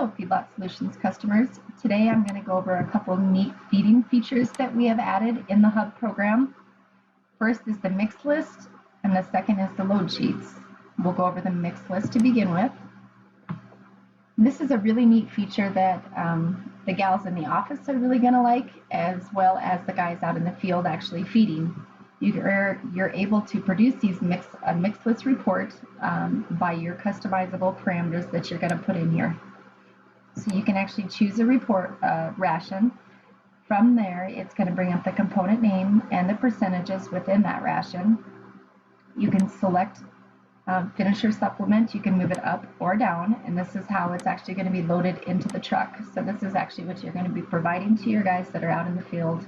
Hello Feedlot Solutions customers. Today I'm going to go over a couple of neat feeding features that we have added in the Hub program. First is the mix list and the second is the load sheets. We'll go over the mix list to begin with. This is a really neat feature that the gals in the office are really going to like, as well as the guys out in the field actually feeding. You're able to produce these mix list report by your customizable parameters that you're going to put in here. So you can actually choose a report ration. From there, it's going to bring up the component name and the percentages within that ration. You can select finisher supplement. You can move it up or down, and this is how it's actually going to be loaded into the truck. So this is actually what you're going to be providing to your guys that are out in the field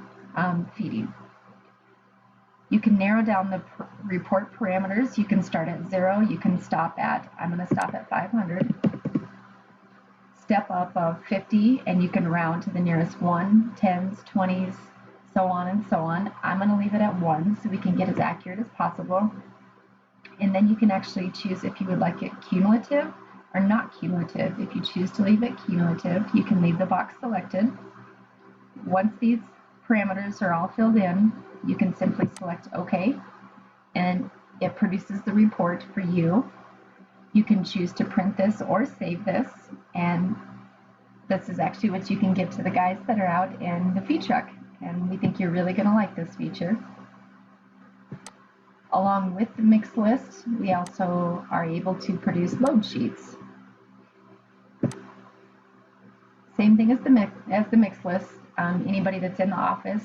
feeding. You can narrow down the report parameters. You can start at 0. You can stop at, I'm going to stop at 500. Step up of 50, and you can round to the nearest 1, 10s, 20s, so on and so on. I'm going to leave it at 1 so we can get as accurate as possible. And then you can actually choose if you would like it cumulative or not cumulative. If you choose to leave it cumulative, you can leave the box selected. Once these parameters are all filled in, you can simply select OK, and it produces the report for you. You can choose to print this or save this, and this is actually what you can give to the guys that are out in the feed truck, and we think you're really going to like this feature. Along with the mix list, we also are able to produce load sheets. Same thing as the mix list. Anybody that's in the office,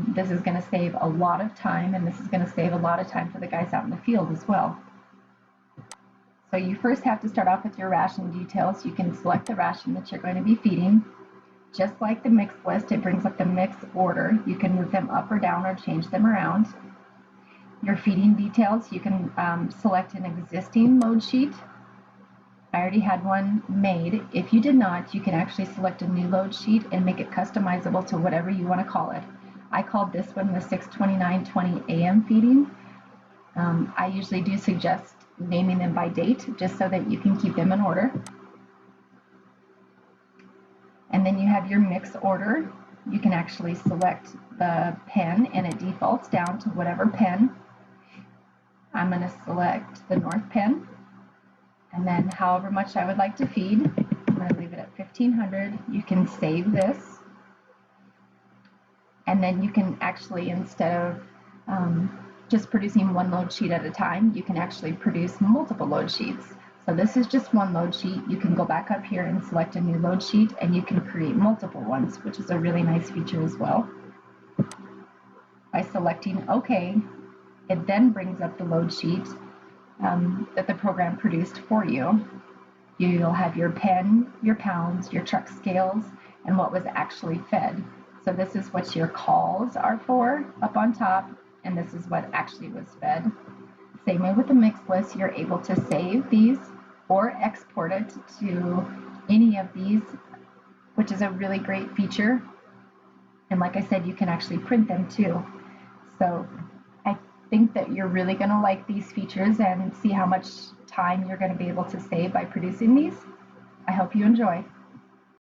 this is going to save a lot of time, and this is going to save a lot of time for the guys out in the field as well. So you first have to start off with your ration details. You can select the ration that you're going to be feeding. Just like the mix list, it brings up the mix order. You can move them up or down or change them around. Your feeding details, you can select an existing load sheet. I already had one made. If you did not, you can actually select a new load sheet and make it customizable to whatever you want to call it. I called this one the 6/29/20 AM feeding. I usually do suggest naming them by date just so that you can keep them in order. And then you have your mix order. You can actually select the pen and it defaults down to whatever pen. I'm going to select the North pen, and then however much I would like to feed, I'm going to leave it at 1500. You can save this, and then you can actually, instead of just producing one load sheet at a time, you can actually produce multiple load sheets. So this is just one load sheet. You can go back up here and select a new load sheet, and you can create multiple ones, which is a really nice feature as well. By selecting OK, it then brings up the load sheet that the program produced for you. You'll have your pen, your pounds, your truck scales, and what was actually fed. So this is what your calls are for up on top, and this is what actually was fed. Same way with the mix list, you're able to save these or export it to any of these, which is a really great feature. And like I said, you can actually print them too. So I think that you're really going to like these features and see how much time you're going to be able to save by producing these. I hope you enjoy.